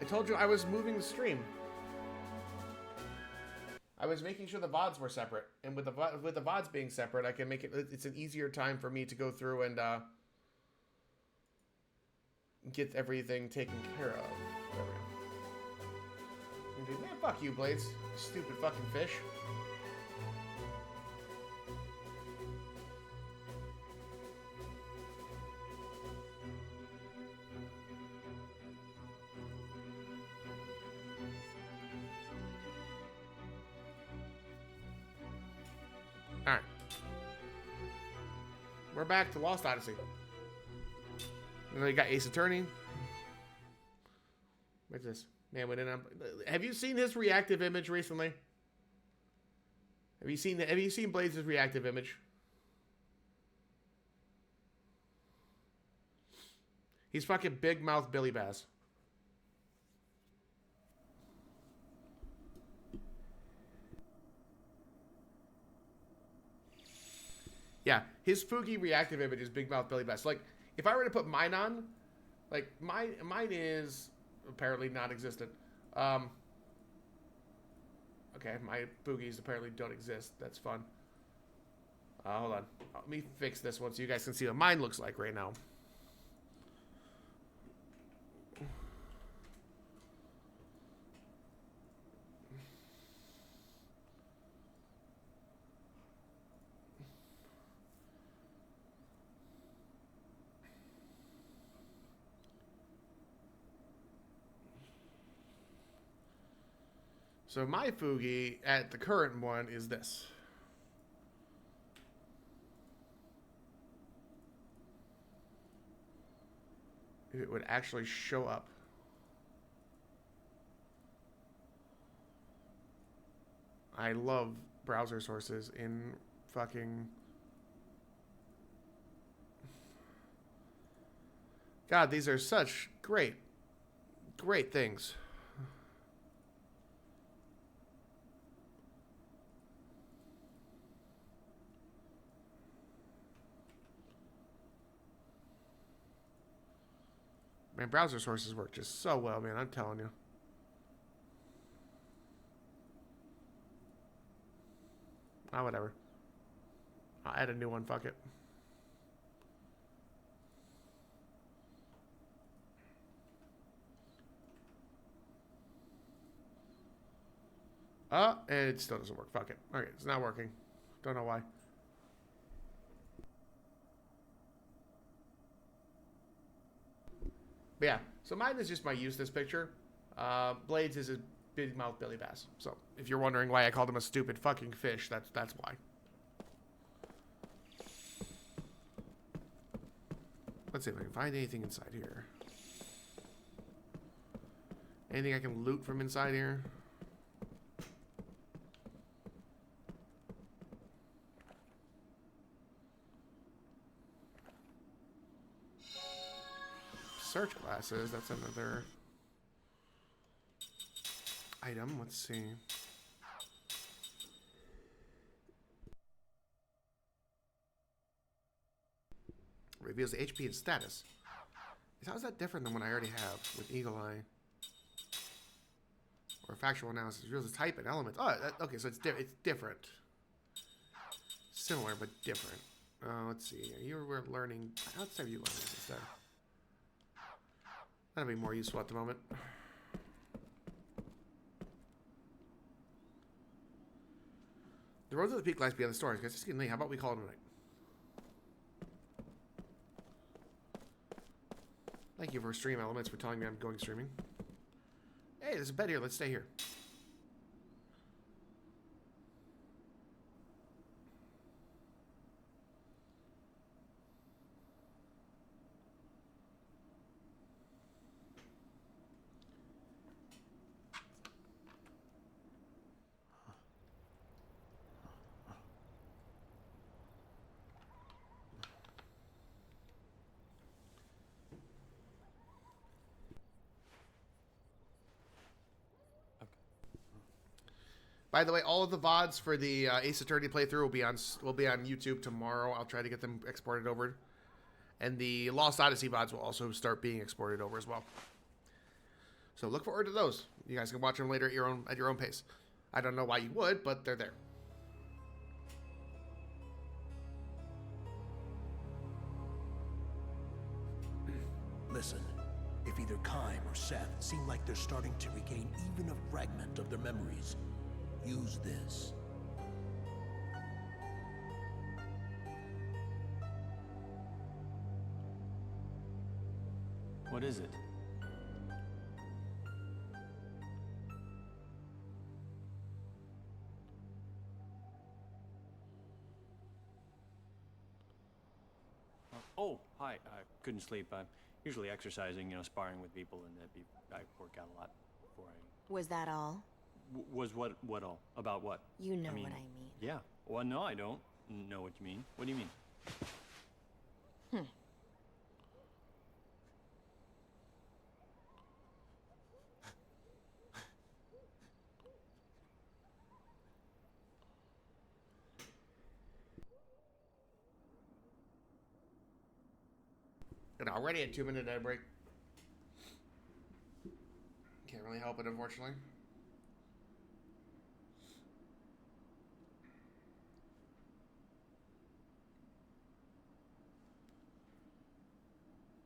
I told you I was moving the stream. I was making sure the VODs were separate, and with the VODs being separate, I can make it. It's an easier time for me to go through and get everything taken care of. There we go. Man, fuck you, Blades. You stupid fucking fish. Alright. We're back to Lost Odyssey. And then you got Ace Attorney. What's this? Man, we didn't. Have you seen his reactive image recently? Have you seen Blades' reactive image? He's fucking big mouth Billy Bass. Yeah, his Fugi reactive image is big mouth Billy Bass. Like, if I were to put mine on, like mine is apparently non-existent. Okay, my boogies apparently don't exist. That's fun. Hold on. Let me fix this one so you guys can see what mine looks like right now. So my Fugi at the current one is this. If it would actually show up. I love browser sources in fucking... God, these are such great things. Man, browser sources work just so well, man. I'm telling you. Ah, whatever. I'll add a new one. Fuck it. And it still doesn't work. Fuck it. Okay, it's not working. Don't know why. But yeah, so mine is just my useless picture. Blades is a big mouth Billy Bass. So if you're wondering why I called him a stupid fucking fish, that's why. Let's see if I can find anything inside here. Anything I can loot from inside here? Search glasses, that's another item. Let's see. Reveals the HP and status. How is that different than what I already have with Eagle Eye? Or factual analysis. Reveals the type and element. Oh, okay, so it's different. Similar, but different. Let's see. You were learning. Let's have you learn this instead. That'll be more useful at the moment. The roads of the peak lies beyond the stars. Guys, just getting late. How about we call it a night? Thank you for Stream Elements for telling me I'm going streaming. Hey, there's a bed here. Let's stay here. By the way, all of the VODs for the Ace Attorney playthrough will be on YouTube tomorrow. I'll try to get them exported over. And the Lost Odyssey VODs will also start being exported over as well. So look forward to those. You guys can watch them later at your own pace. I don't know why you would, but they're there. Listen, if either Kime or Seth seem like they're starting to regain even a fragment of their memories, use this. What is it? Oh, hi. I couldn't sleep. I'm usually exercising, sparring with people, and I work out a lot before I... Was that all? Was what all? About what? You know what I mean. Yeah. Well, no, I don't know what you mean. What do you mean? And already a 2-minute ad break. Can't really help it, unfortunately.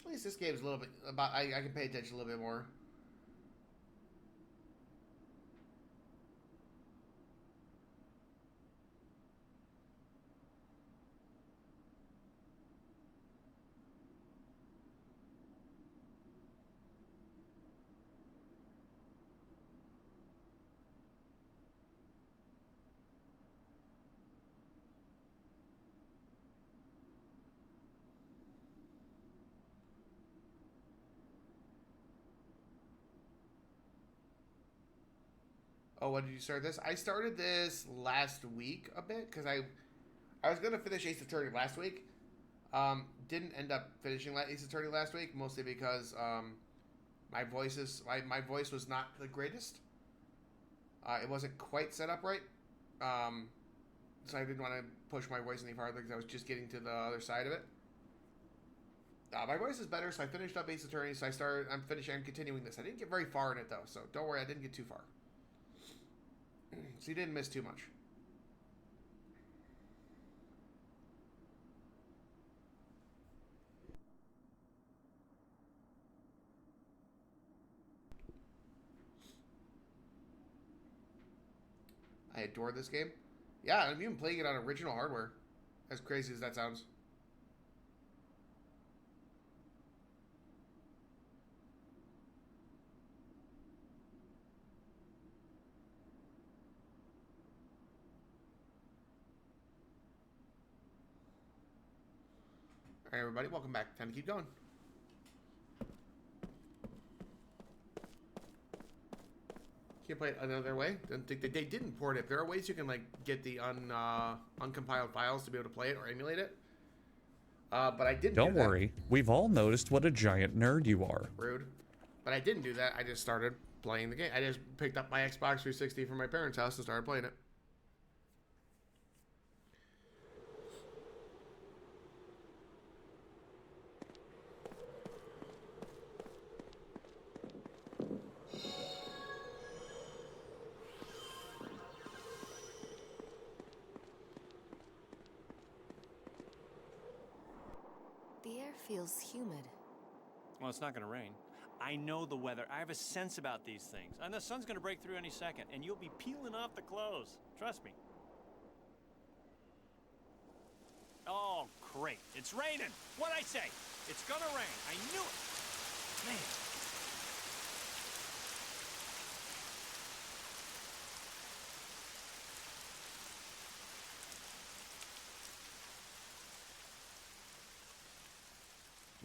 At least this game's a little bit about. I can pay attention a little bit more. Oh, when did you start this? I started this last week a bit because I was gonna finish Ace Attorney last week. Didn't end up finishing Ace Attorney last week, mostly because my voice was not the greatest. It wasn't quite set up right, so I didn't want to push my voice any farther because I was just getting to the other side of it. My voice is better, so I finished up Ace Attorney. So I'm continuing this. I didn't get very far in it though, so don't worry, I didn't get too far. So you didn't miss too much. I adore this game. Yeah, I'm even playing it on original hardware. As crazy as that sounds. Alright, everybody, welcome back. Time to keep going. Can't play it another way. They didn't port it. There are ways you can like get the uncompiled files to be able to play it or emulate it. But I didn't. Don't worry, we've all noticed what a giant nerd you are. Rude. But I didn't do that. I just started playing the game. I just picked up my Xbox 360 from my parents' house and started playing it. The air feels humid. Well, it's not going to rain. I know the weather. I have a sense about these things. And the sun's going to break through any second, and you'll be peeling off the clothes. Trust me. Oh, great. It's raining. What'd I say? It's going to rain. I knew it. Man.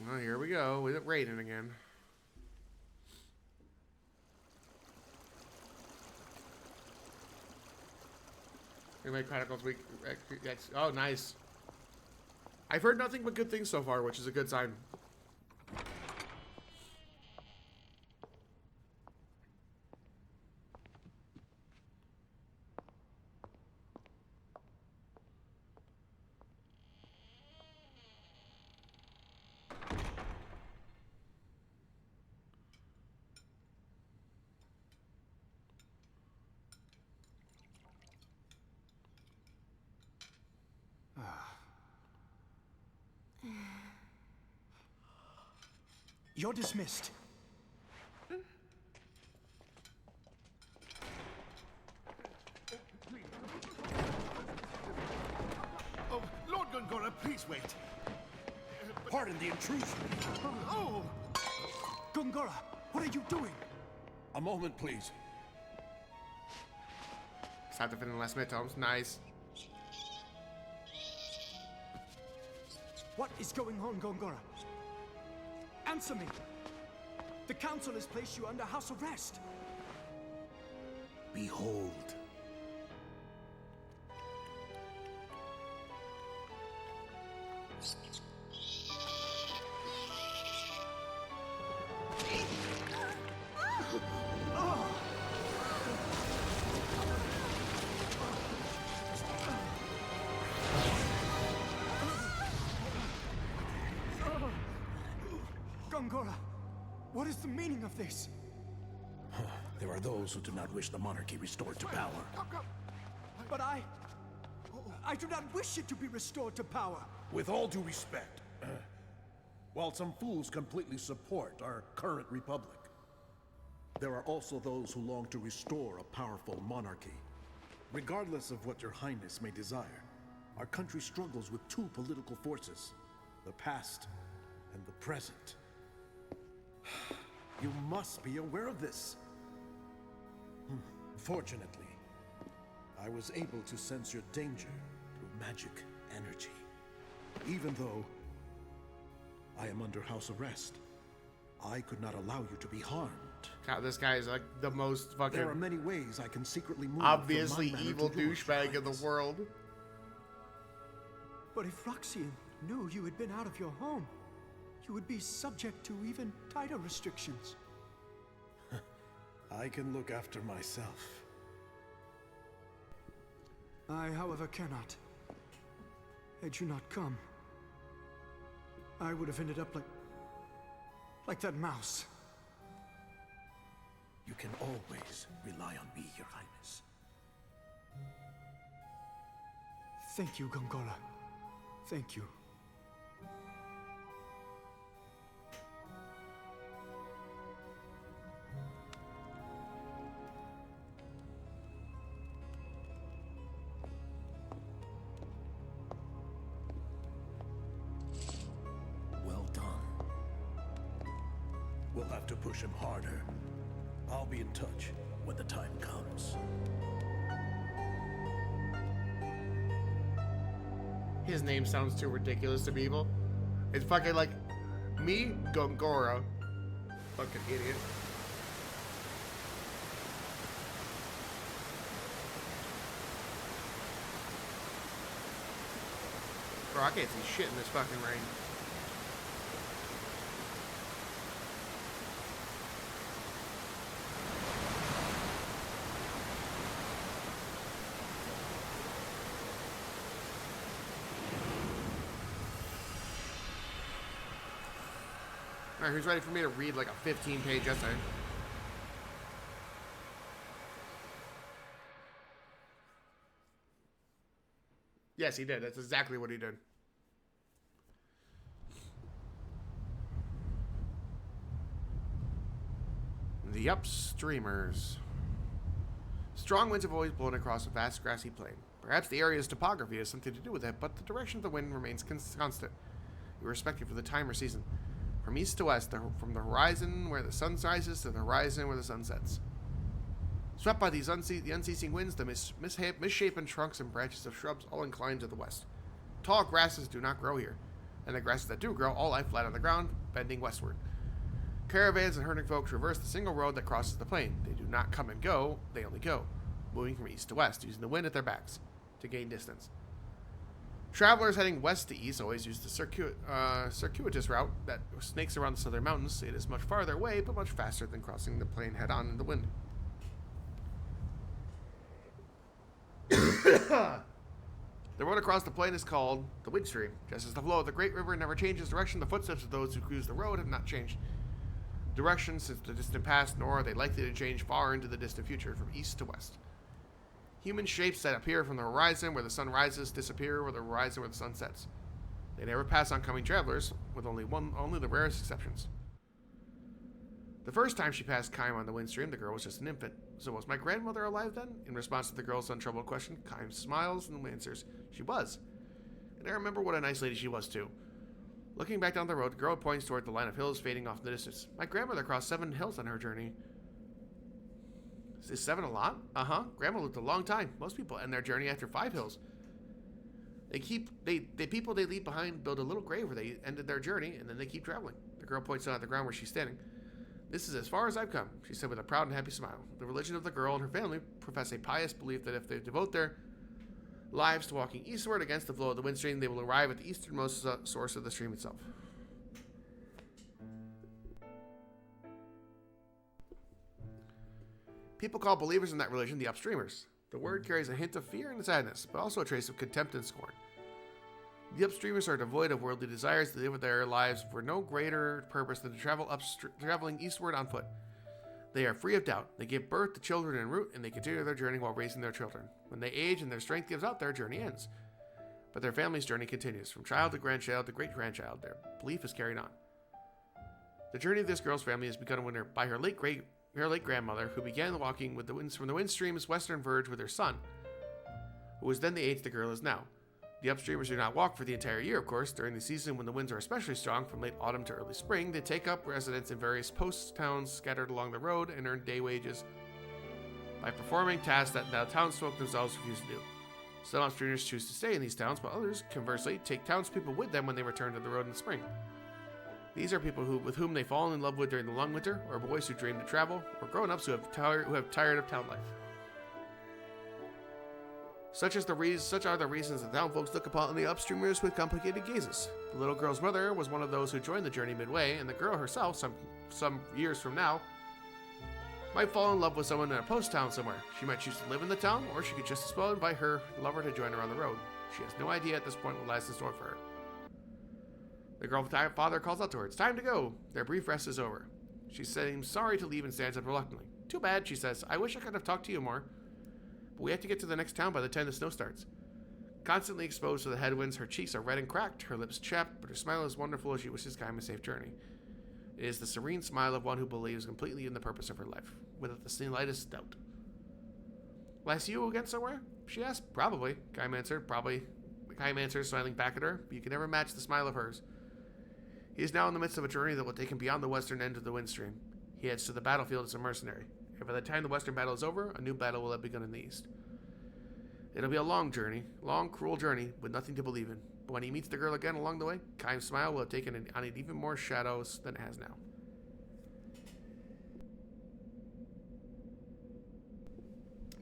Well, here we go with it raining again. Anyway, Chronicles Week. Oh, nice. I've heard nothing but good things so far, which is a good sign. You're dismissed. Oh, Lord Gongora, please wait. Pardon the intrusion. Oh! Gongora, what are you doing? A moment, please. It's time to fit in the last minute, Holmes. Nice. What is going on, Gongora? Answer me. The council has placed you under house arrest. Behold. Gongora, what is the meaning of this? There are those who do not wish the monarchy restored to power. But I do not wish it to be restored to power. With all due respect, while some fools completely support our current republic, there are also those who long to restore a powerful monarchy. Regardless of what your highness may desire, our country struggles with two political forces, the past and the present. You must be aware of this. Fortunately, I was able to sense your danger through magic energy. Even though I am under house arrest, I could not allow you to be harmed. God, this guy is like the most fucking There are many ways I can secretly move obviously from my manor evil to yours, douchebag in the Highness. world. But if Roxian knew you had been out of your home, you would be subject to even tighter restrictions. I can look after myself. I, however, cannot. Had you not come, I would have ended up like that mouse. You can always rely on me, Your Highness. Thank you, Gongora. Thank you. Well done. We'll have to push him harder. I'll be in touch when the time comes. His name sounds too ridiculous to people. It's fucking like me, Gongora. Fucking idiot. Bro, I can't see shit in this fucking rain. Alright, who's ready for me to read like a 15-page essay? Yes, he did. That's exactly what he did. The upstreamers. Strong winds have always blown across a vast grassy plain. Perhaps the area's topography has something to do with it, but the direction of the wind remains constant, irrespective of the time or season. From east to west, from the horizon where the sun rises to the horizon where the sun sets. Swept by these the unceasing winds, the misshapen trunks and branches of shrubs all incline to the west. Tall grasses do not grow here, and the grasses that do grow all lie flat on the ground, bending westward. Caravans and herding folk traverse the single road that crosses the plain. They do not come and go, they only go, moving from east to west, using the wind at their backs to gain distance. Travelers heading west to east always use the circuitous route that snakes around the southern mountains. It is much farther away, but much faster than crossing the plain head-on in the wind. The road across the plain is called the wind stream. Just as the flow of the great river never changes direction, the footsteps of those who cruise the road have not changed direction since the distant past, nor are they likely to change far into the distant future from east to west. Human shapes that appear from the horizon where the sun rises disappear over the horizon where the sun sets. They never pass oncoming travelers, with only the rarest exceptions. The first time she passed Kaim on the windstream, the girl was just an infant. So was my grandmother alive then? In response to the girl's untroubled question, Kaim smiles and answers, she was. And I remember what a nice lady she was too. Looking back down the road, the girl points toward the line of hills fading off in the distance. My grandmother crossed 7 hills on her journey. Is 7 a lot? Uh-huh. Grandma lived a long time. Most people end their journey after 5 hills. The people they leave behind build a little grave where they ended their journey, and then they keep traveling. The girl points down at the ground where she's standing. This is as far as I've come, she said with a proud and happy smile. The religion of the girl and her family profess a pious belief that if they devote their lives to walking eastward against the flow of the wind stream, they will arrive at the easternmost source of the stream itself. People call believers in that religion the upstreamers. The word carries a hint of fear and sadness, but also a trace of contempt and scorn. The upstreamers are devoid of worldly desires. They live their lives for no greater purpose than to traveling eastward on foot. They are free of doubt. They give birth to children en route, and they continue their journey while raising their children. When they age and their strength gives out, their journey ends. But their family's journey continues, from child to grandchild to great-grandchild. Their belief is carried on. The journey of this girl's family is begun by her late grandmother, who began walking with the winds from the windstream's western verge with her son, who was then the age the girl is now. The upstreamers do not walk for the entire year, of course. During the season when the winds are especially strong, from late autumn to early spring, they take up residence in various post towns scattered along the road and earn day wages by performing tasks that the townsfolk themselves refuse to do. Some upstreamers choose to stay in these towns, while others, conversely, take townspeople with them when they return to the road in the spring. These are people with whom they fall in love with during the long winter, or boys who dream to travel, or grown-ups who have tired of town life. Such are the reasons that town folks look upon the upstreamers with complicated gazes. The little girl's mother was one of those who joined the journey midway, and the girl herself, some years from now, might fall in love with someone in a post town somewhere. She might choose to live in the town, or she could just as well invite her lover to join her on the road. She has no idea at this point what lies in store for her. The girl's father calls out to her, "It's time to go." Their brief rest is over. She seems sorry to leave and stands up reluctantly. "Too bad," she says. "I wish I could have talked to you more. But we have to get to the next town by the time the snow starts." Constantly exposed to the headwinds, her cheeks are red and cracked, her lips chapped, but her smile is wonderful as she wishes Kaim a safe journey. It is the serene smile of one who believes completely in the purpose of her life, without the slightest doubt. "Will I see you again somewhere?" she asked. "Probably," Kaim answered. "Probably." Kaim answers, smiling back at her, but you can never match the smile of hers. He is now in the midst of a journey that will take him beyond the western end of the windstream. He heads to the battlefield as a mercenary. And by the time the western battle is over, a new battle will have begun in the east. It'll be a long journey, long, cruel journey, with nothing to believe in. But when he meets the girl again along the way, Kaim's smile will have taken on even more shadows than it has now.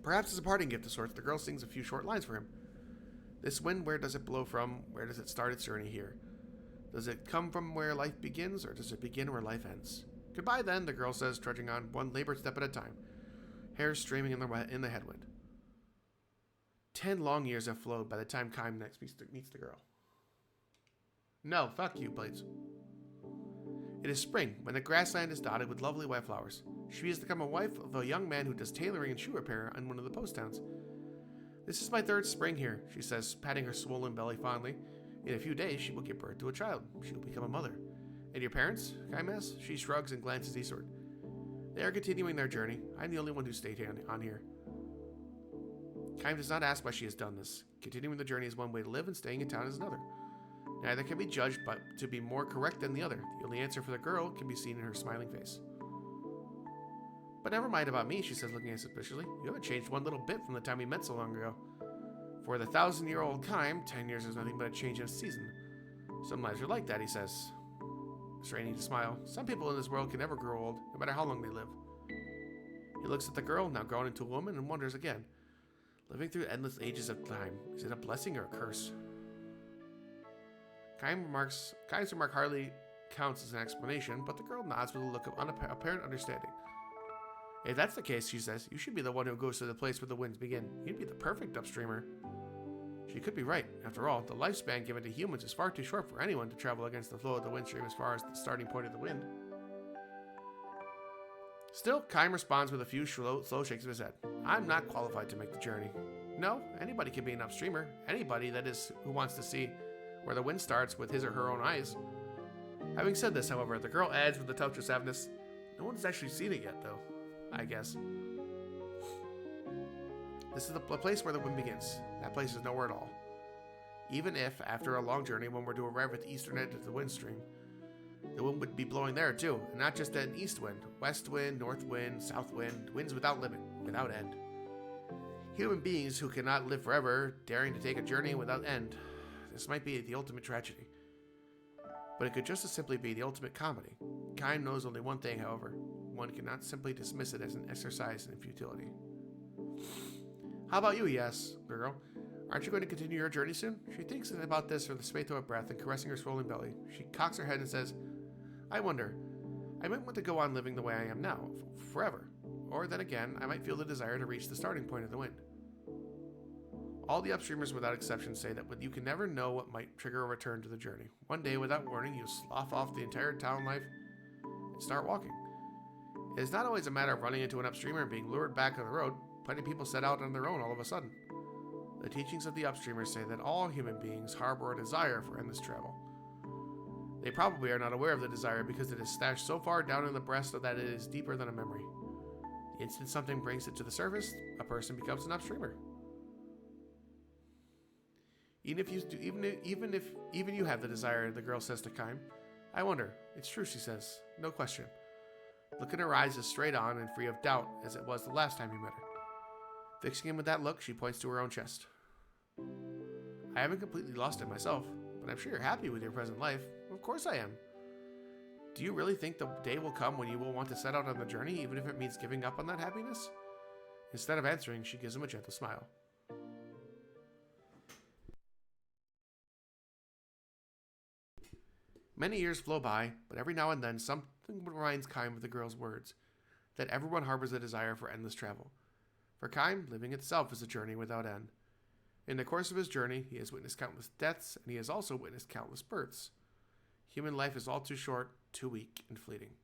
Perhaps as a parting gift of sorts, the girl sings a few short lines for him. "This wind, where does it blow from? Where does it start its journey here? Does it come from where life begins, or does it begin where life ends?" "Goodbye, then," the girl says, trudging on, one labored step at a time, hair streaming in the headwind. 10 long years have flowed by the time Kaim next meets the girl. "No, fuck you, Blades." It is spring, when the grassland is dotted with lovely white flowers. She has become a wife of a young man who does tailoring and shoe repair on one of the post towns. "This is my 3rd spring here," she says, patting her swollen belly fondly. "In a few days, she will give birth to a child. She will become a mother." "And your parents?" Kaim asks. She shrugs and glances eastward. "They are continuing their journey. I'm the only one who stayed on here." Kaim does not ask why she has done this. Continuing the journey is one way to live, and staying in town is another. Neither can be judged but to be more correct than the other. The only answer for the girl can be seen in her smiling face. "But never mind about me," she says, looking at suspiciously. "You haven't changed one little bit from the time we met so long ago. For the 1,000-year-old Kaim, 10 years is nothing but a change of season. Some lives are like that," he says, straining to smile. "Some people in this world can never grow old, no matter how long they live." He looks at the girl, now grown into a woman, and wonders again. Living through endless ages of time, is it a blessing or a curse? Kaim's remark hardly counts as an explanation, but the girl nods with a look of apparent understanding. "If that's the case," she says, "you should be the one who goes to the place where the winds begin. You'd be the perfect upstreamer." She could be right. After all, the lifespan given to humans is far too short for anyone to travel against the flow of the windstream as far as the starting point of the wind. Still, Kaim responds with a few slow shakes of his head. "I'm not qualified to make the journey." "No, anybody can be an upstreamer. Anybody, that is, who wants to see where the wind starts with his or her own eyes." Having said this, however, the girl adds with a touch of sadness, No one's actually seen it yet, though, I guess. This is the place where the wind begins. That place is nowhere at all. Even if, after a long journey, one were to arrive at the eastern end of the wind stream, the wind would be blowing there too, and not just an east wind. West wind, north wind, south wind, winds without limit, without end. Human beings who cannot live forever, daring to take a journey without end. This might be the ultimate tragedy. But it could just as simply be the ultimate comedy. Kind knows only one thing, however. One cannot simply dismiss it as an exercise in futility. How about you, he asks the girl. Aren't you going to continue your journey soon? She thinks about this for the space of a breath, and caressing her swollen belly, she cocks her head and says, I wonder. I might want to go on living the way I am now, forever. Or then again, I might feel the desire to reach the starting point of the wind. All the upstreamers without exception say that you can never know what might trigger a return to the journey. One day, without warning, you slough off the entire town life and start walking. It is not always a matter of running into an upstreamer and being lured back on the road. Plenty of people set out on their own all of a sudden. The teachings of the upstreamers say that all human beings harbor a desire for endless travel. They probably are not aware of the desire because it is stashed so far down in the breast that it is deeper than a memory. The instant something brings it to the surface, a person becomes an upstreamer. Even you have the desire, the girl says to Kime. I wonder. It's true, she says. No question. Look in her eyes is straight on and free of doubt as it was the last time you met her. Fixing him with that look, she points to her own chest. I haven't completely lost it myself, but I'm sure you're happy with your present life. Of course I am. Do you really think the day will come when you will want to set out on the journey, even if it means giving up on that happiness? Instead of answering, she gives him a gentle smile. Many years flow by, but every now and then something reminds Kime of the girl's words, that everyone harbors a desire for endless travel. For Kime, living itself is a journey without end. In the course of his journey, he has witnessed countless deaths, and he has also witnessed countless births. Human life is all too short, too weak, and fleeting.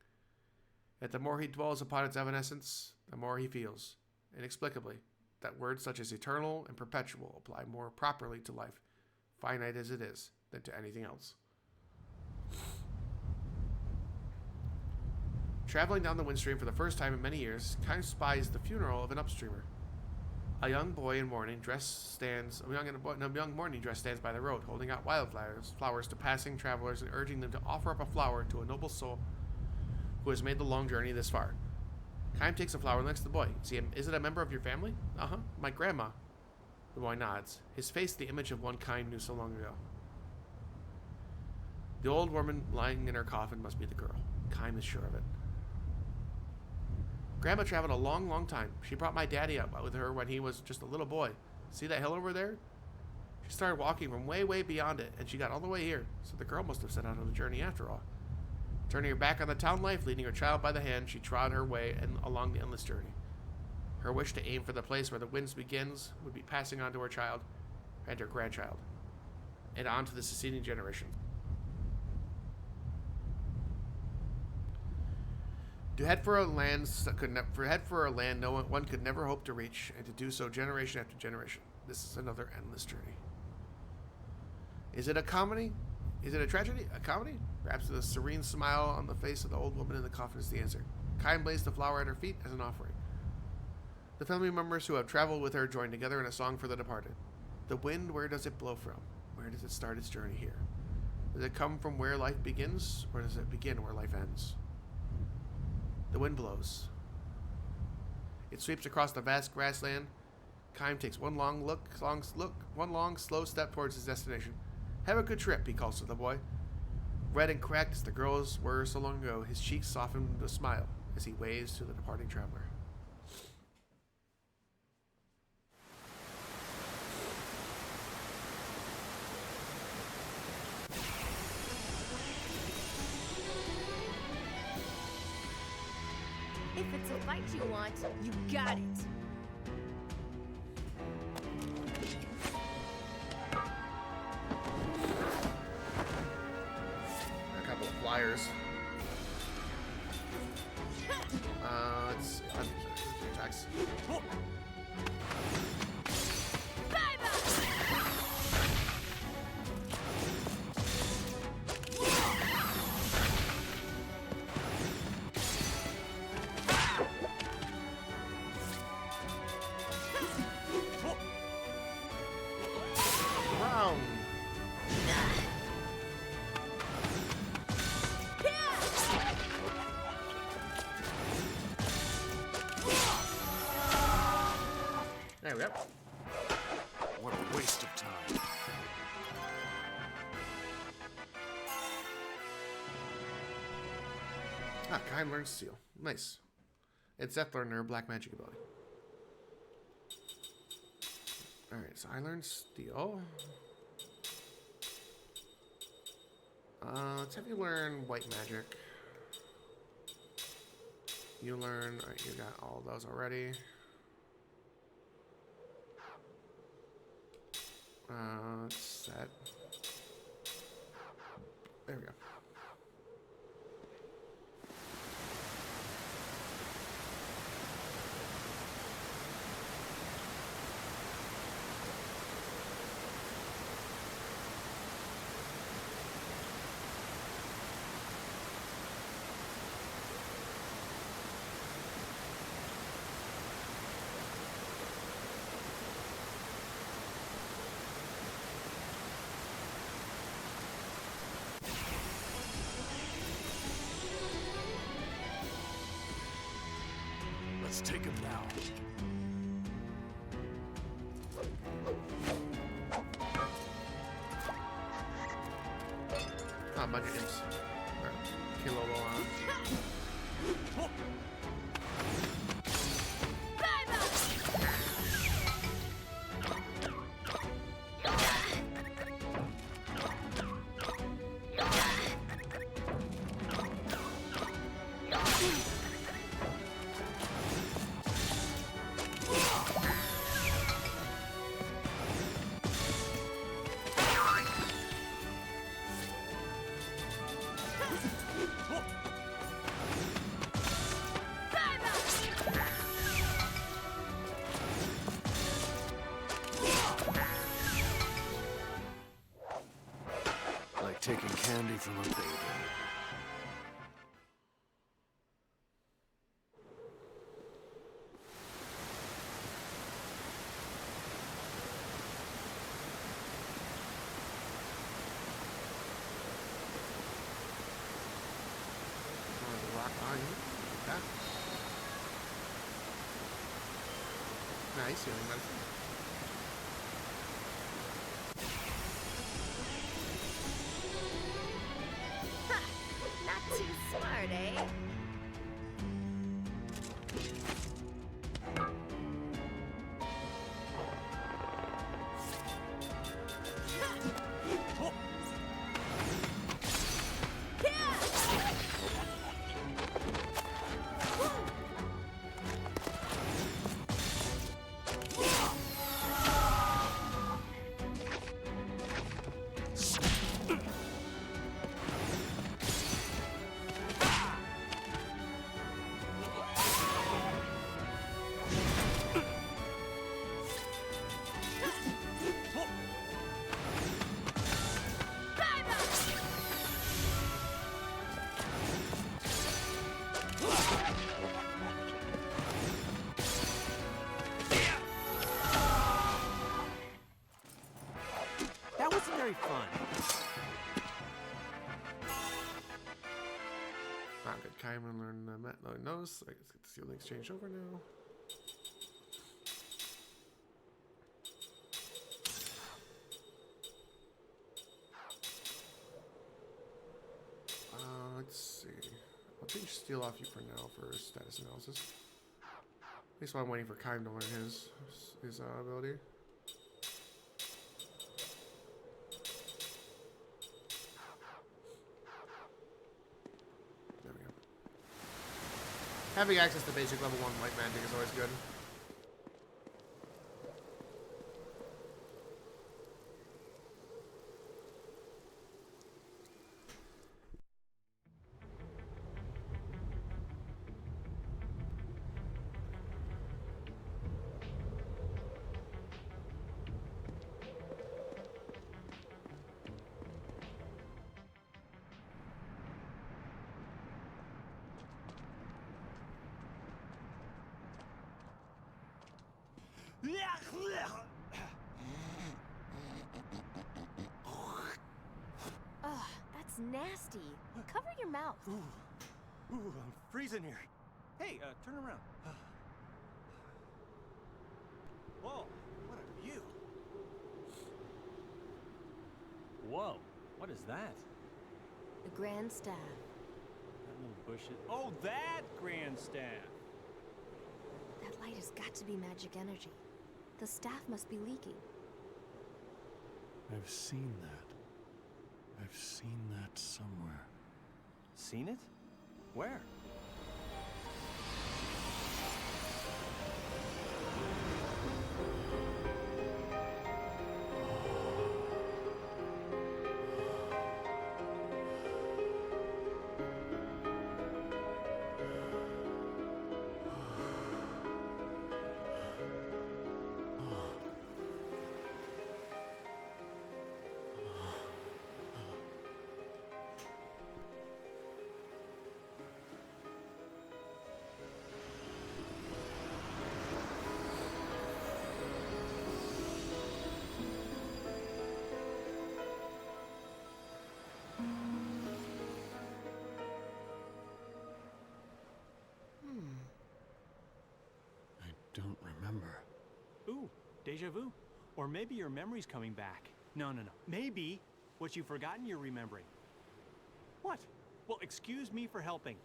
Yet the more he dwells upon its evanescence, the more he feels, inexplicably, that words such as eternal and perpetual apply more properly to life, finite as it is, than to anything else. Traveling down the windstream for the first time in many years, Kime spies the funeral of an upstreamer. A young mourning dress stands by the road, holding out flowers to passing travelers and urging them to offer up a flower to a noble soul who has made the long journey this far. Kime takes a flower and looks at the boy. Is it a member of your family? Uh-huh, my grandma. The boy nods, his face the image of one Kime knew so long ago. The old woman lying in her coffin must be the girl. Kime is sure of it. Grandma traveled a long, long time. She brought my daddy up with her when he was just a little boy. See that hill over there? She started walking from way, way beyond it, and she got all the way here. So the girl must have set out on the journey after all. Turning her back on the town life, leading her child by the hand, she trod her way along the endless journey. Her wish to aim for the place where the winds begins would be passing on to her child and her grandchild, and on to the succeeding generations. To head for a land no one could never hope to reach, and to do so generation after generation. This is another endless journey. Is it a comedy? Is it a tragedy? A comedy? Perhaps the serene smile on the face of the old woman in the coffin is the answer. Kime lays the flower at her feet as an offering. The family members who have traveled with her join together in a song for the departed. The wind, where does it blow from? Where does it start its journey here? Does it come from where life begins, or does it begin where life ends? The wind blows. It sweeps across the vast grassland. Kime takes one long, slow step towards his destination. Have a good trip, he calls to the boy. Red and cracked as the girls were so long ago, his cheeks soften into a smile as he waves to the departing traveler. If it's a fight you want, you got it. A couple of flyers. Let's attacks. we go. What a waste of time. Ah, Kaim learns Steel. Nice. And Seth learned her black magic ability. Alright, so I learned Steel. Let's have you learn white magic. You learn... Alright, you got all those already. Set. There we go. Let's take him now. Ah, bunch of imps. Kilolo on. Like taking candy from a baby. Rock on you. That. Nice healing medicine. Not too smart, eh? That wasn't very fun. Not good. Kaiman learned the nose. Let's get the Steel exchange over now. Let's see. I'll take Steel off you for now for status analysis. At least while I'm waiting for Kaim to learn his ability. There we go. Having access to basic level 1 white magic is always good. Ugh, that's nasty. Cover your mouth. Ooh, I'm freezing here. Hey, turn around. Whoa. Whoa, what is that? The Grand Staff. That little bushes. Oh, that grand staff. That light has got to be magic energy. The staff must be leaking. I've seen that. I've seen that somewhere. Seen it? Where? I don't remember. Ooh, deja vu. Or maybe your memory's coming back. No. Maybe what you've forgotten you're remembering. What? Well, excuse me for helping.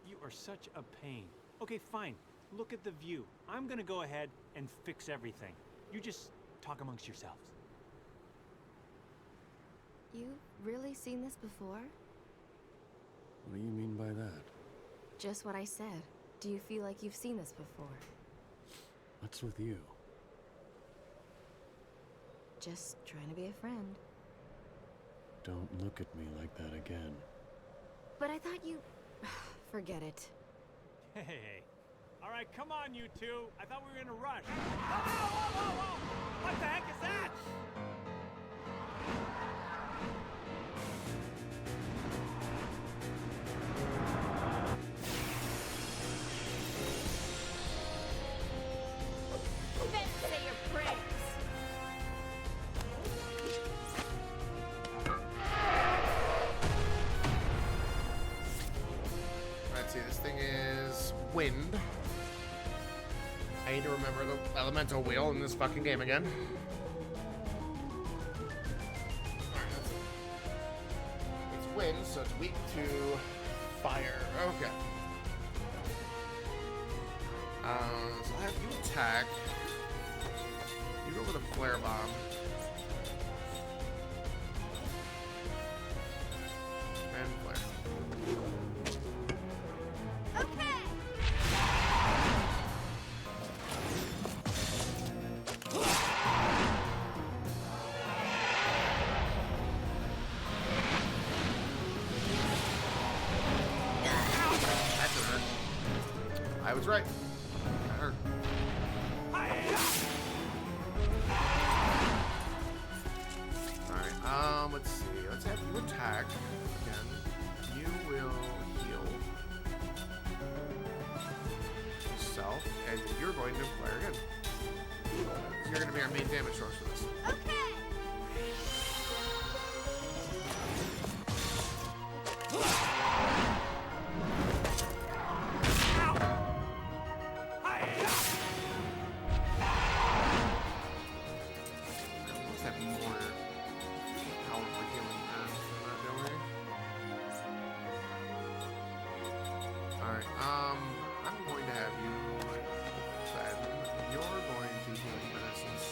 You are such a pain. Okay, fine. Look at the view. I'm gonna go ahead and fix everything. You just talk amongst yourselves. You've really seen this before? What do you mean by that? Just what I said. Do you feel like you've seen this before? What's with you? Just trying to be a friend. Don't look at me like that again. But I thought you... Forget it. Hey. All right, come on, you two. I thought we were in a rush. Whoa! What the heck is that? Better say your prayers. Let's see, this thing is wind. I need to remember the elemental wheel in this fucking game again. It's wind, so it's weak to fire. Okay. So I have you attack. You go with a flare bomb. And flare. Okay. That does hurt. I was right. That hurt. Alright, let's see. Let's have you attack again. You will heal yourself, and you're going to flare again. So you're going to be our main damage source for this. Okay. Let's have more powerful healing herbs than that, don't we? Alright, I'm going to have you fed. You're going to healing medicines,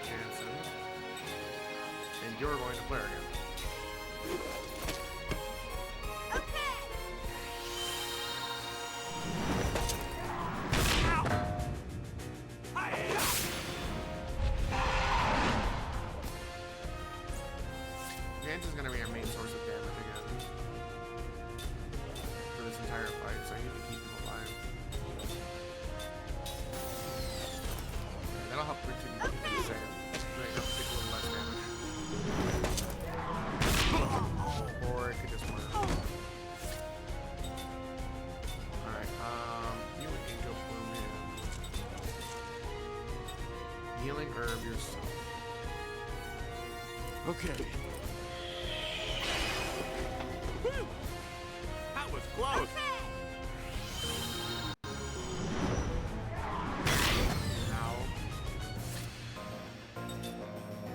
Jansen. And you're going to flare again. Okay. Jansen's going to be our main source of damage again. For this entire fight, so I need to keep him alive. Okay, that'll help for 2 seconds. Make up take a little less damage. Or it could just work. Alright, you and Angel Plume in. Healing herb yourself. Okay. That was close. Ow.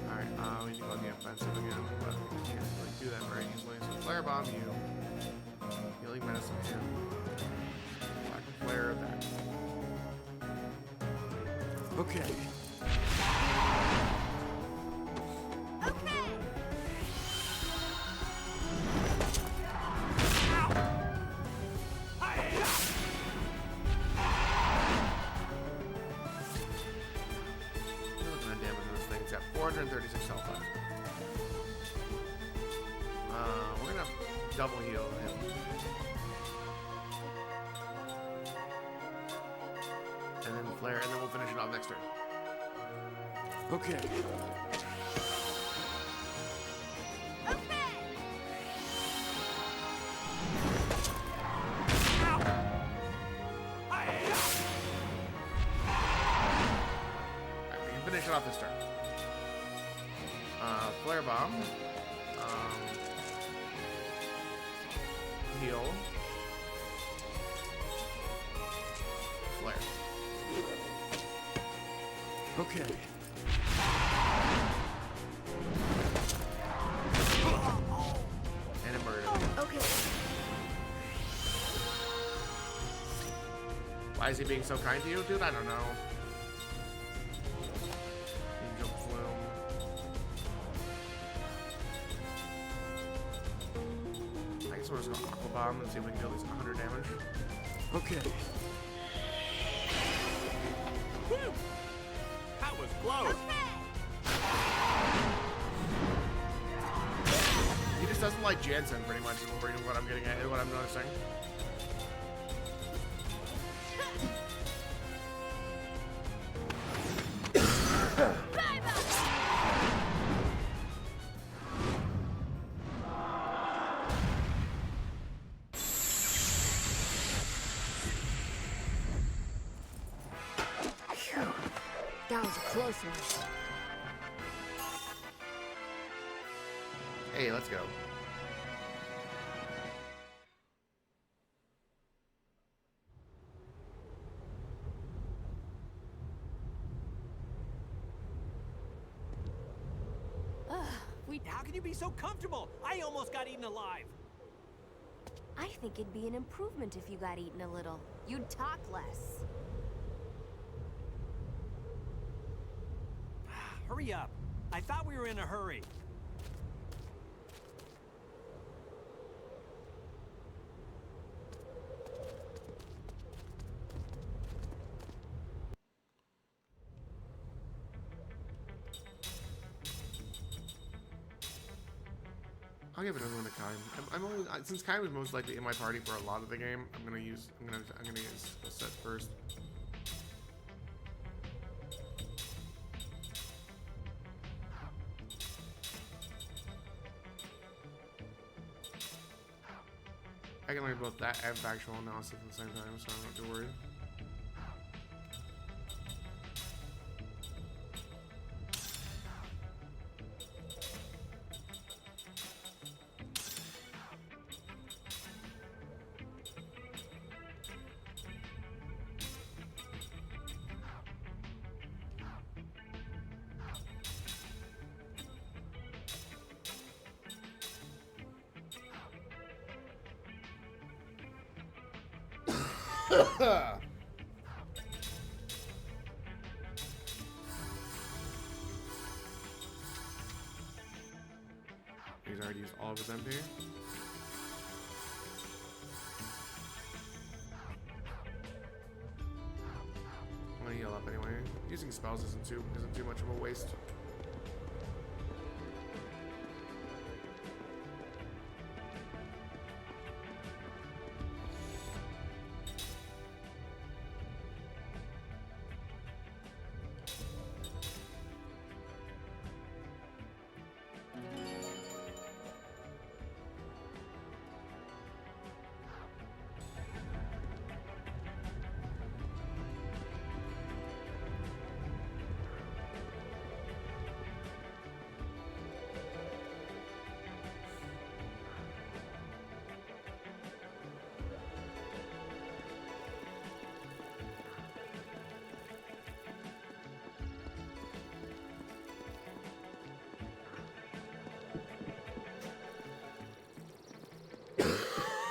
Alright, we need to go again. Flare bomb you. Healing medicine him. Black flare that. Okay. We're looking at damage on this thing. It's got 436 health left. We're gonna double heal him. And then flare, and then we'll finish it off next turn. Okay. Alright, we can finish it off this turn. Flare bomb. Heal. Flare. Okay. And a murder. Okay. Why is he being so kind to you? Dude, I don't know. Angel Flume. I guess we'll just go Aqua Bomb and see if we can do at least 100 damage. Okay. Whew! That was close. He just doesn't like Jansen, pretty much, is what I'm getting at, is what I'm noticing. That was a close one. Hey, let's go. How can you be so comfortable? I almost got eaten alive. I think it'd be an improvement if you got eaten a little. You'd talk less. Hurry up. I thought we were in a hurry. I'll give another one to Kai. I'm only since Kai was most likely in my party for a lot of the game. I'm gonna use a set first. I can learn both that and factual analysis at the same time, so I'm not too worried. He's already used all of his MP. I'm gonna heal up anyway. Using spells isn't too much of a waste.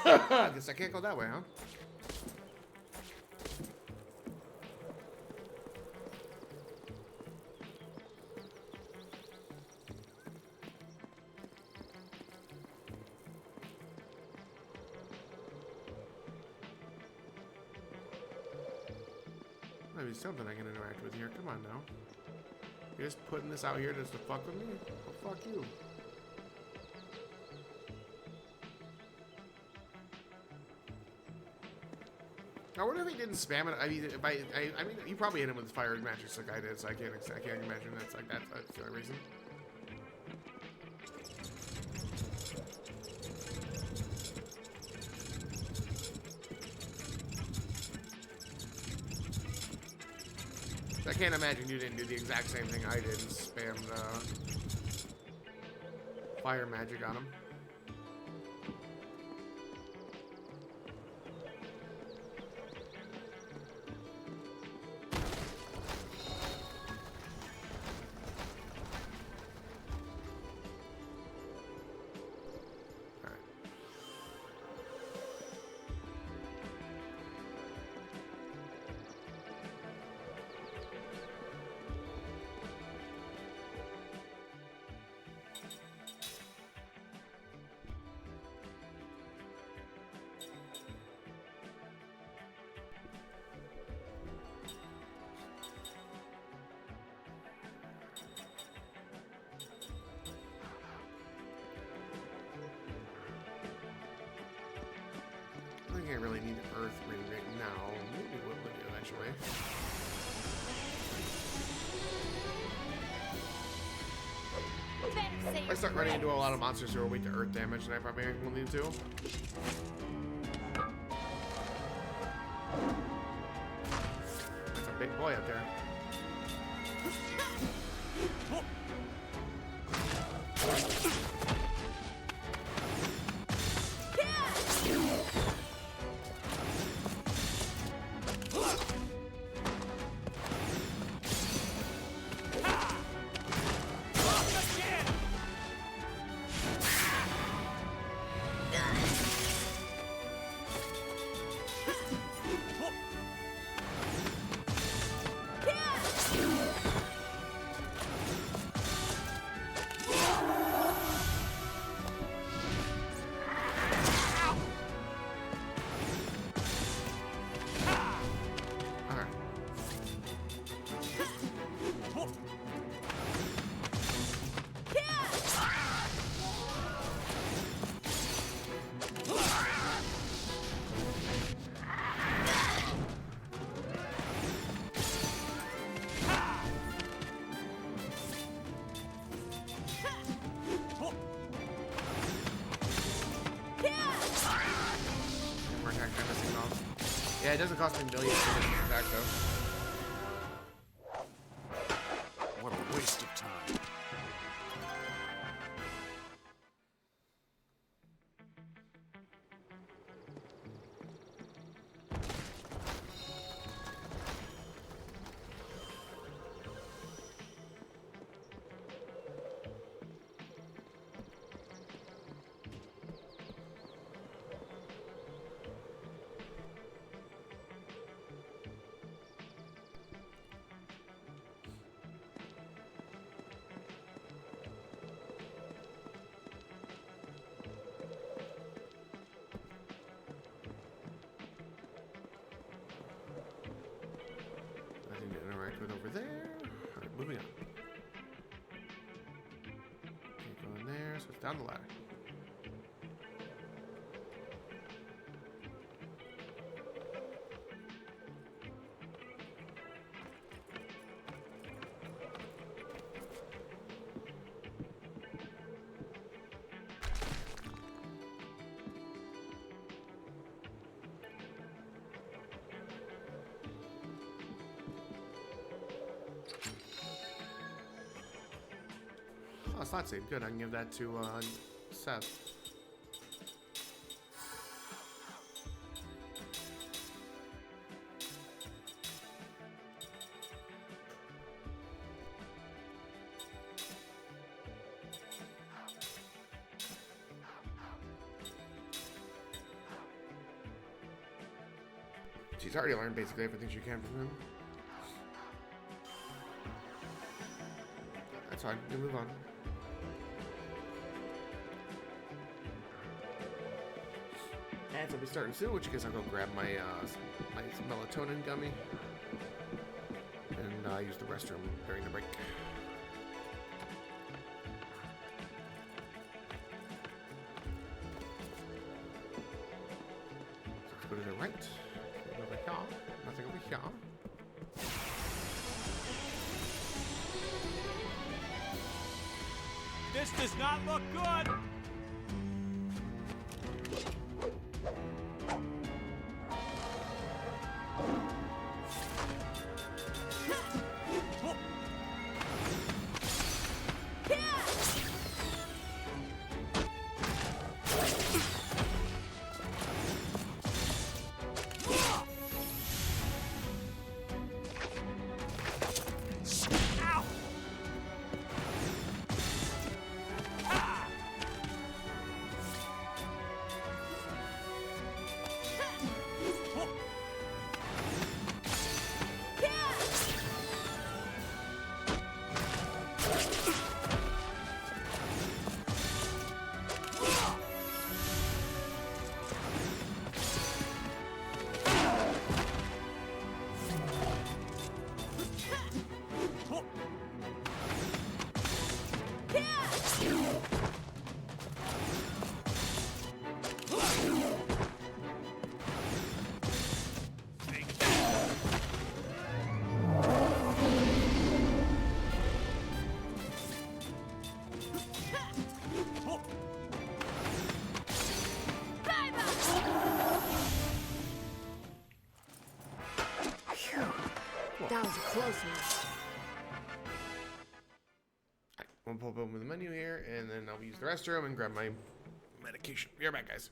Guess I can't go that way, huh? Maybe something I can interact with here. Come on now. You're just putting this out here just to fuck with me? Well, fuck you. I wonder if he didn't spam it. I mean, I mean, he probably hit him with fire magic like I did, so I can't imagine that's like that's the only reason. I can't imagine you didn't do the exact same thing I did and spam fire magic on him. I think I really need Earth Ring right now. Maybe we'll look at it eventually. If I start running into a lot of monsters who are weak to Earth damage, then I probably will need to. That's a big boy up there. Yeah, it doesn't cost me millions to get it back though. What a waste of time. With over there. Alright, moving on. Can't go in there, so it's down the ladder. Oh, slot seed. Good. I can give that to Seth. She's already learned basically everything she can from him. That's fine. We move on. Ads will be starting soon, which I guess I'll go grab my my melatonin gummy and use the restroom during the break. So let's go to the right. Over here. Nothing over here. This does not look good! That was a close one. Alright, we'll pop open the menu here, and then I'll use the restroom and grab my medication. Be right back, guys.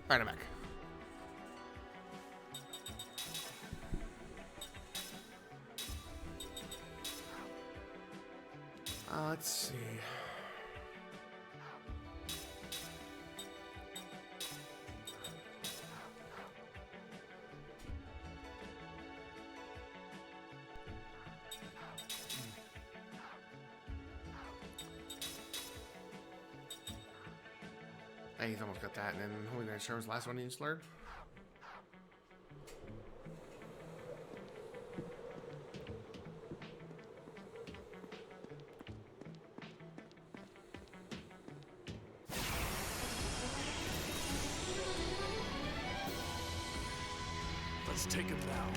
Alright, I'm back. Let's see. Hey, he's almost got that, and then Holy Night Charm was the last one he slurred. Let's take him down.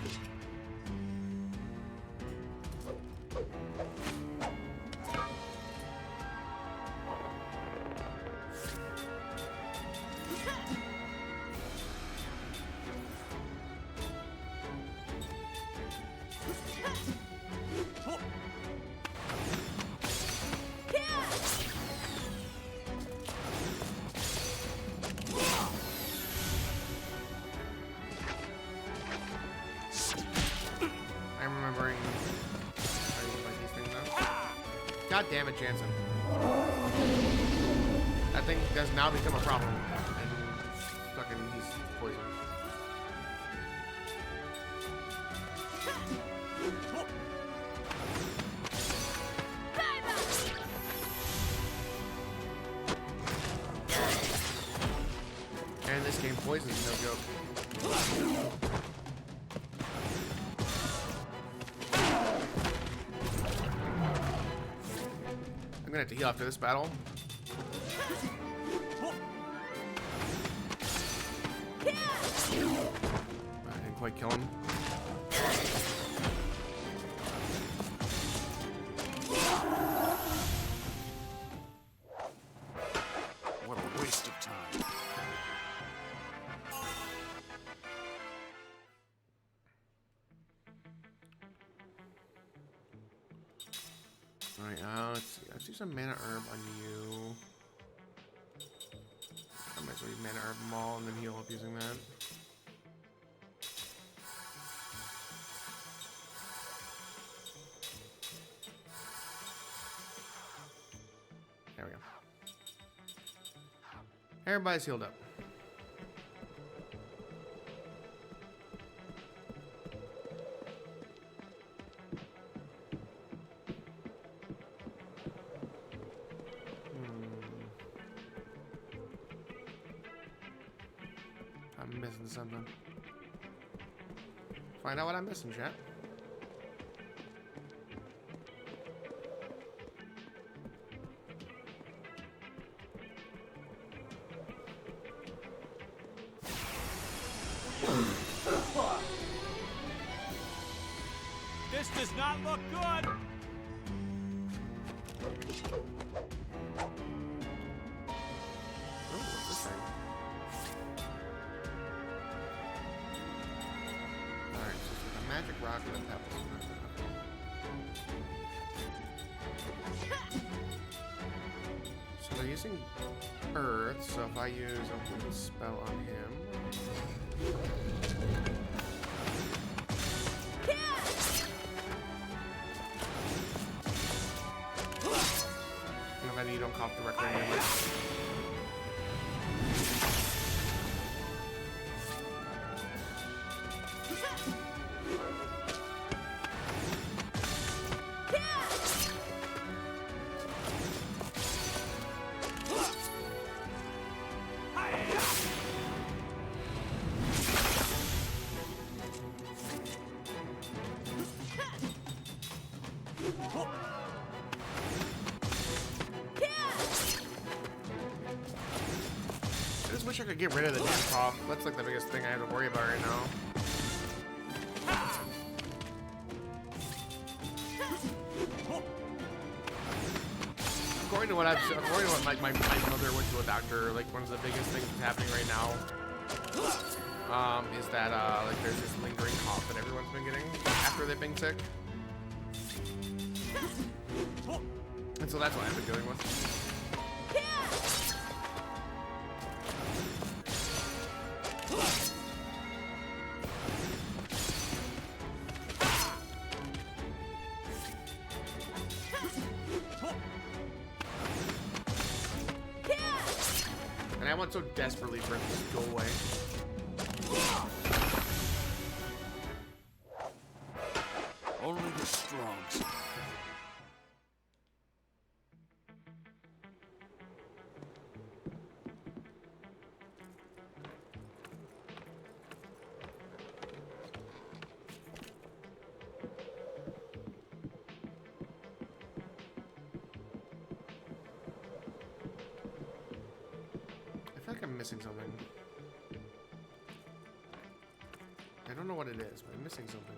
God damn it, Jansen. That thing has now become a problem. And fucking he's poisoned. And this game poison is no joke. I'm gonna have to heal after this battle. I didn't quite kill him. What a waste of time. Alright, let's see. Let's do some mana herb on you. I might as well use mana herb them all and then heal up using that. There we go. Everybody's healed up. I'm missing something. Find out what I'm missing, chat. This does not look good! Oh, what's this thing? Alright, so it's like a magic rock and a pebble. So they're using earth, so if I use a wind spell on him. And if I need, don't cough directly into it. I just wish I could get rid of the damn cough. That's like the biggest thing I have to worry about right now. According to what like my mother went to a doctor, like one of the biggest things that's happening right now, is that like there's this lingering cough that everyone's been getting after they've been sick. And so that's what I've been dealing with. And I want so desperately for it to just go away. Only the strong survive. I feel like I'm missing something. I don't know what it is, but I'm missing something.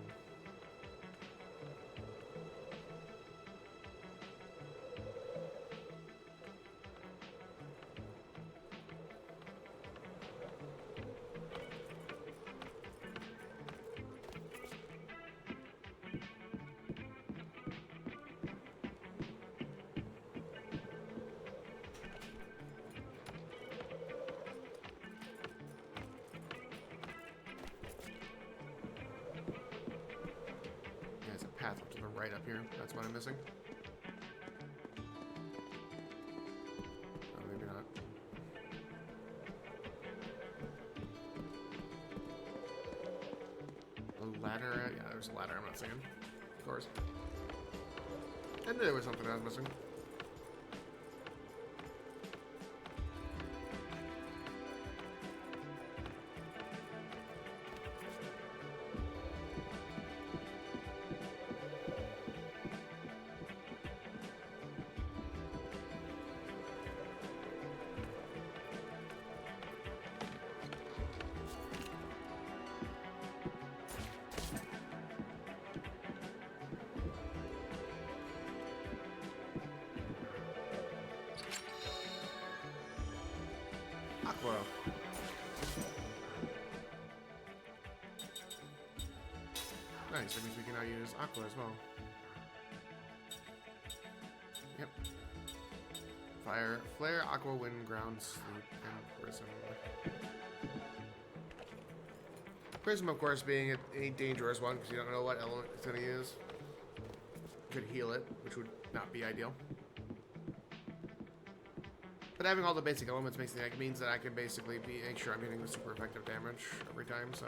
There's a path up to the right up here. That's what I'm missing. ladder? Yeah, there's a ladder. I'm not singing. Of course. I knew there was something I was missing. Aqua. Nice, that means we can now use Aqua as well. Yep. Fire, Flare, Aqua, Wind, Ground, Sleep, and Prism. Prism, of course, being a dangerous one because you don't know what element it's going to use. Could heal it, which would not be ideal. But having all the basic elements means that I can basically make sure I'm hitting the super effective damage every time, so.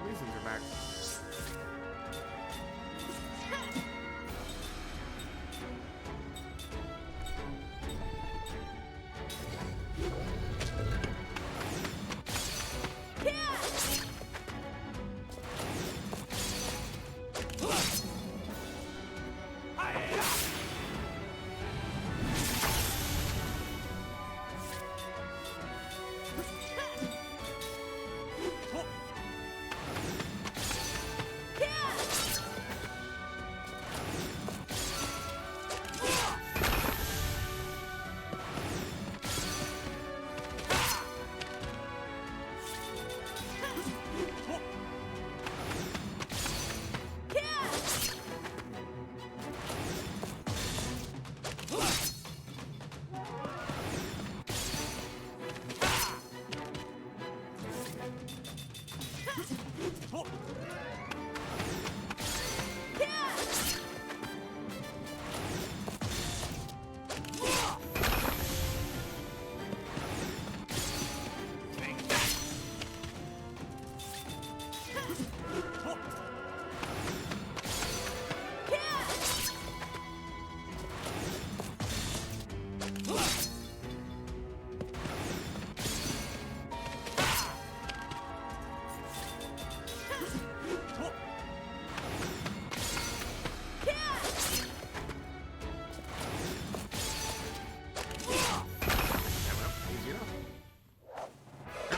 These things are back.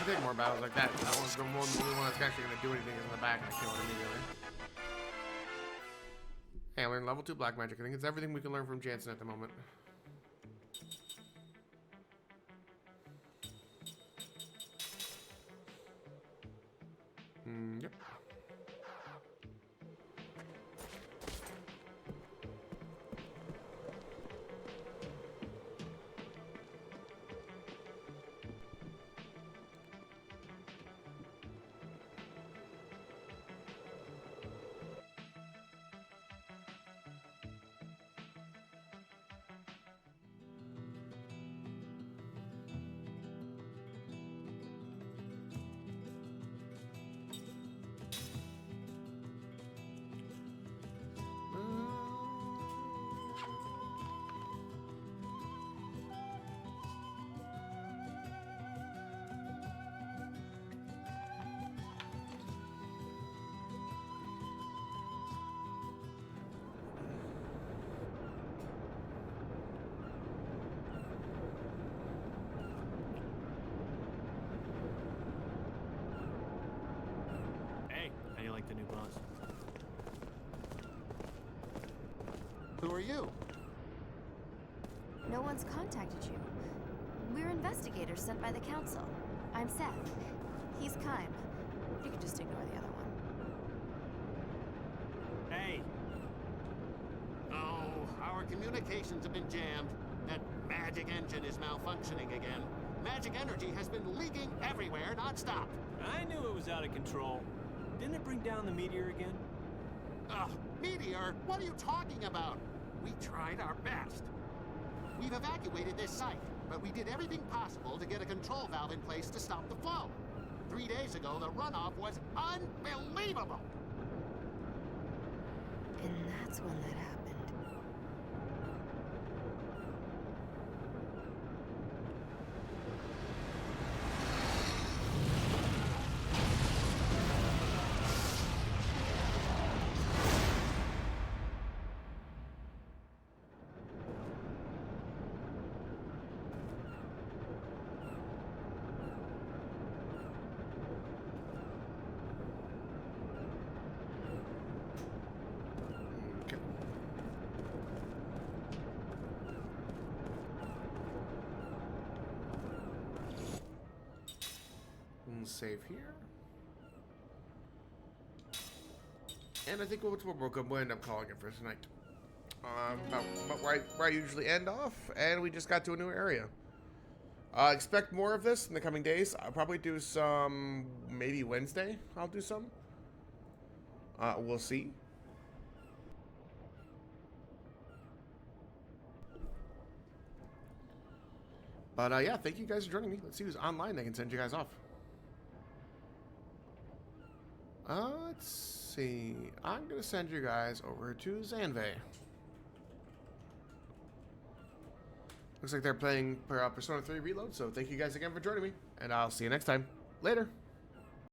Take more battles like that. That one's the only one that's actually going to do anything is in the back and I kill it immediately. Hey, I learned level 2 black magic. I think it's everything we can learn from Jansen at the moment. Yep. Hey, how do you like the new boss? Who are you? No one's contacted you. We're investigators sent by the council. I'm Seth. He's Kime. You can just ignore the other one. Hey, Oh, our communications have been jammed. That magic engine is malfunctioning again. Magic energy has been leaking everywhere nonstop. I knew it was out of control. Didn't it bring down the meteor again? Ugh, meteor? What are you talking about? We tried our best. We've evacuated this site, but we did everything possible to get a control valve in place to stop the flow. 3 days ago, the runoff was unbelievable. And that's when that happened. Okay. We'll save here. And I think we'll end up calling it for tonight. About where I usually end off, and we just got to a new area. Expect more of this in the coming days. I'll probably do some, maybe Wednesday. I'll do some. We'll see. But yeah, thank you guys for joining me. Let's see who's online. I can send you guys off. Let's see. I'm gonna send you guys over to Zanvey. Looks like they're playing Persona 3 Reload, so thank you guys again for joining me, and I'll see you next time. Later.